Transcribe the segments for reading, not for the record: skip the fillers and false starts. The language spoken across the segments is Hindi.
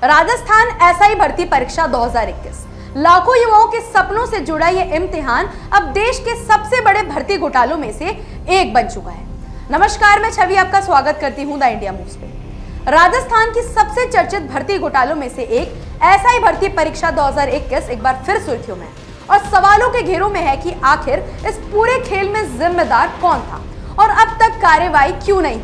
राजस्थान एसआई भर्ती परीक्षा 2021 लाखों युवाओं के सपनों से जुड़ा यह इम्तिहान अब देश के सबसे बड़े भर्ती घोटालों में से एक बन चुका है। नमस्कार, मैं छवि आपका स्वागत करती हूं द इंडिया मूव्स पे। राजस्थान की सबसे चर्चित भर्ती घोटालों में से एक एसआई भर्ती परीक्षा 2021 एक बार फिर सुर्खियों में और सवालों के घेरों में है कि आखिर इस पूरे खेल में जिम्मेदार कौन था और अब तक कार्रवाई क्यों नहीं।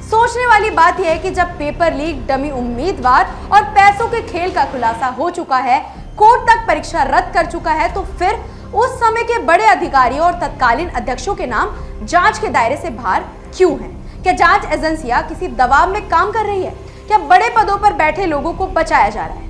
सोचने वाली बात यह है कि जब पेपर लीक, डमी उम्मीदवार और पैसों के खेल का खुलासा हो चुका है, कोर्ट तक परीक्षा रद्द कर चुका है, तो फिर उस समय के बड़े अधिकारियों और तत्कालीन अध्यक्षों के नाम जांच के दायरे से बाहर क्यों हैं? क्या जांच एजेंसियां किसी दबाव में काम कर रही है? क्या बड़े पदों पर बैठे लोगों को बचाया जा रहा है?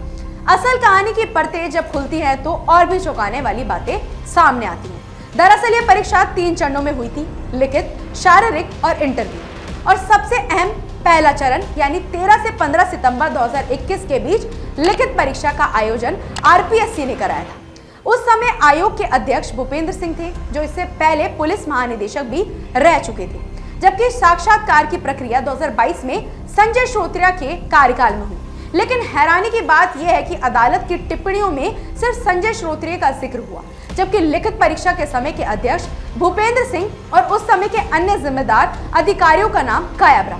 असल कहानी की परतें जब खुलती है तो और भी चौंकाने वाली बातें सामने आती हैं। दरअसल ये परीक्षा 3 चरणों में हुई थी, लिखित, शारीरिक और इंटरव्यू। और सबसे अहम पहला चरण यानी 13 से 15 सितंबर 2021 के बीच लिखित परीक्षा का आयोजन आरपीएससी ने कराया था। उस समय आयोग के अध्यक्ष भूपेंद्र सिंह थे, जो इससे पहले पुलिस महानिदेशक भी रह चुके थे, जबकि साक्षात्कार की प्रक्रिया 2022 में संजय श्रोत्रिया के कार्यकाल में हुई। लेकिन हैरानी की बात यह है कि अदालत की टिप्पणियों में सिर्फ संजय श्रोत्रिया का जिक्र हुआ, जबकि लिखित परीक्षा के समय के अध्यक्ष भूपेंद्र सिंह और उस समय के अन्य जिम्मेदार अधिकारियों का नाम गायब रहा।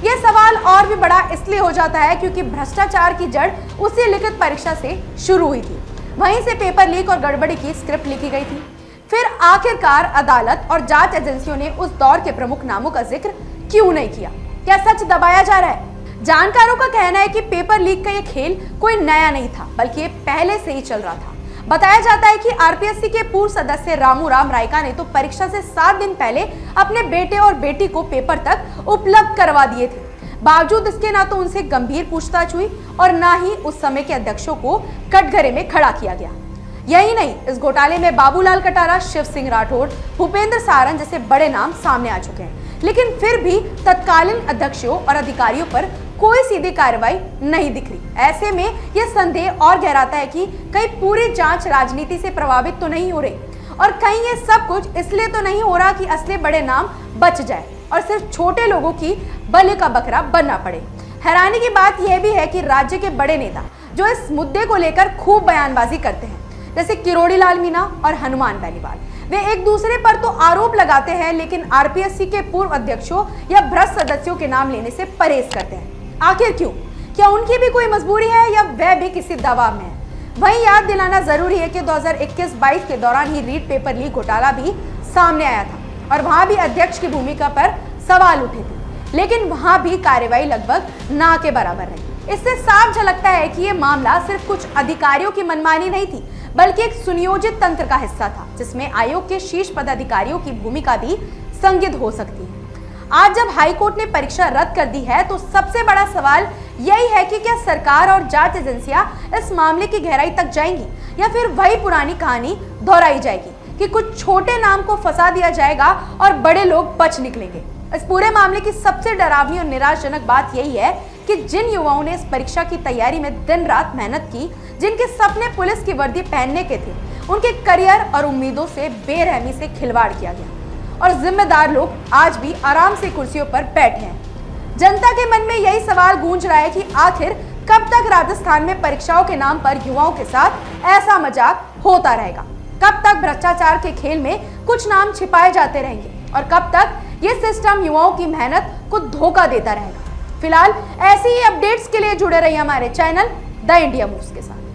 यह सवाल और भी बड़ा इसलिए हो जाता है क्योंकि भ्रष्टाचार की जड़ उसी लिखित परीक्षा से शुरू हुई थी। वहीं से पेपर लीक और गड़बड़ी की स्क्रिप्ट लिखी गई थी। फिर आखिरकार अदालत और जांच एजेंसियों ने उस दौर के प्रमुख नामों का जिक्र क्यों नहीं किया? क्या सच दबाया जा रहा है? जानकारों का कहना है कि पेपर लीक का ये खेल कोई नया नहीं था, बल्कि ये पहले से ही चल रहा था। बताया जाता है कि आरपीएससी के पूर्व सदस्य रामू राम रायका ने तो परीक्षा से 7 दिन पहले अपने बेटे और बेटी को पेपर तक उपलब्ध करवा दिए थे। बावजूद इसके ना तो उनसे गंभीर पूछताछ हुई और ना ही उस समय के अध्यक्षों को कटघरे में खड़ा किया गया। यही नहीं, इस घोटाले में बाबूलाल कटारा, शिव सिंह राठौड़, भूपेंद्र सारन जैसे बड़े नाम सामने आ चुके हैं, लेकिन फिर भी तत्कालीन अध्यक्षों और अधिकारियों पर कोई सीधी कार्रवाई नहीं दिख रही। ऐसे में यह संदेह और गहराता है कि कहीं पूरी जांच राजनीति से प्रभावित तो नहीं हो रही और कहीं ये सब कुछ इसलिए तो नहीं हो रहा कि असली बड़े नाम बच जाए और सिर्फ छोटे लोगों की बलि का बकरा बनना पड़े। हैरानी की बात यह भी है कि राज्य के बड़े नेता जो इस मुद्दे को लेकर खूब बयानबाजी करते हैं, जैसे किरोड़ी लाल मीणा और हनुमान बेनीवाल, वे एक दूसरे पर तो आरोप लगाते हैं, लेकिन आरपीएससी के पूर्व अध्यक्षों या भ्रष्ट सदस्यों के नाम लेने से परहेज करते हैं। आखिर क्यों? क्या उनकी भी कोई मजबूरी है या वह भी किसी दबाव में है? वहीं याद दिलाना जरूरी है कि 2021-22 के दौरान ही रीट पेपर लीक घोटाला भी सामने आया था और वहां भी अध्यक्ष की भूमिका पर सवाल उठे थे, लेकिन वहां भी कार्रवाई लगभग ना के बराबर रही। इससे साफ झलकता है कि यह मामला सिर्फ कुछ अधिकारियों की मनमानी नहीं थी, बल्कि एक सुनियोजित तंत्र का हिस्सा था, जिसमें आयोग के शीर्ष पदाधिकारियों की भूमिका भी संदिग्ध हो सकती है। आज जब हाईकोर्ट ने परीक्षा रद्द कर दी है, तो सबसे बड़ा सवाल यही है कि क्या सरकार और जांच एजेंसियां इस मामले की गहराई तक जाएंगी या फिर वही पुरानी कहानी दोहराई जाएगी कि कुछ छोटे नाम को फंसा दिया जाएगा और बड़े लोग बच निकलेंगे। इस पूरे मामले की सबसे डरावनी और निराशाजनक बात यही है कि जिन युवाओं ने इस परीक्षा की तैयारी में दिन रात मेहनत की, जिनके सपने पुलिस की वर्दी पहनने के थे, उनके करियर और उम्मीदों से बेरहमी से खिलवाड़ किया गया और जिम्मेदार लोग आज भी आराम से कुर्सियों पर बैठे हैं। जनता के मन में यही सवाल गूंज रहा है कि आखिर कब तक राजस्थान में परीक्षाओं के नाम पर युवाओं के साथ ऐसा मजाक होता रहेगा? कब तक भ्रष्टाचार के खेल में कुछ नाम छिपाए जाते रहेंगे और कब तक ये सिस्टम युवाओं की मेहनत को धोखा देता रहेगा? फिलहाल ऐसी ही अपडेट्स के लिए जुड़े रहिए हमारे चैनल द इंडिया मूव्स के साथ।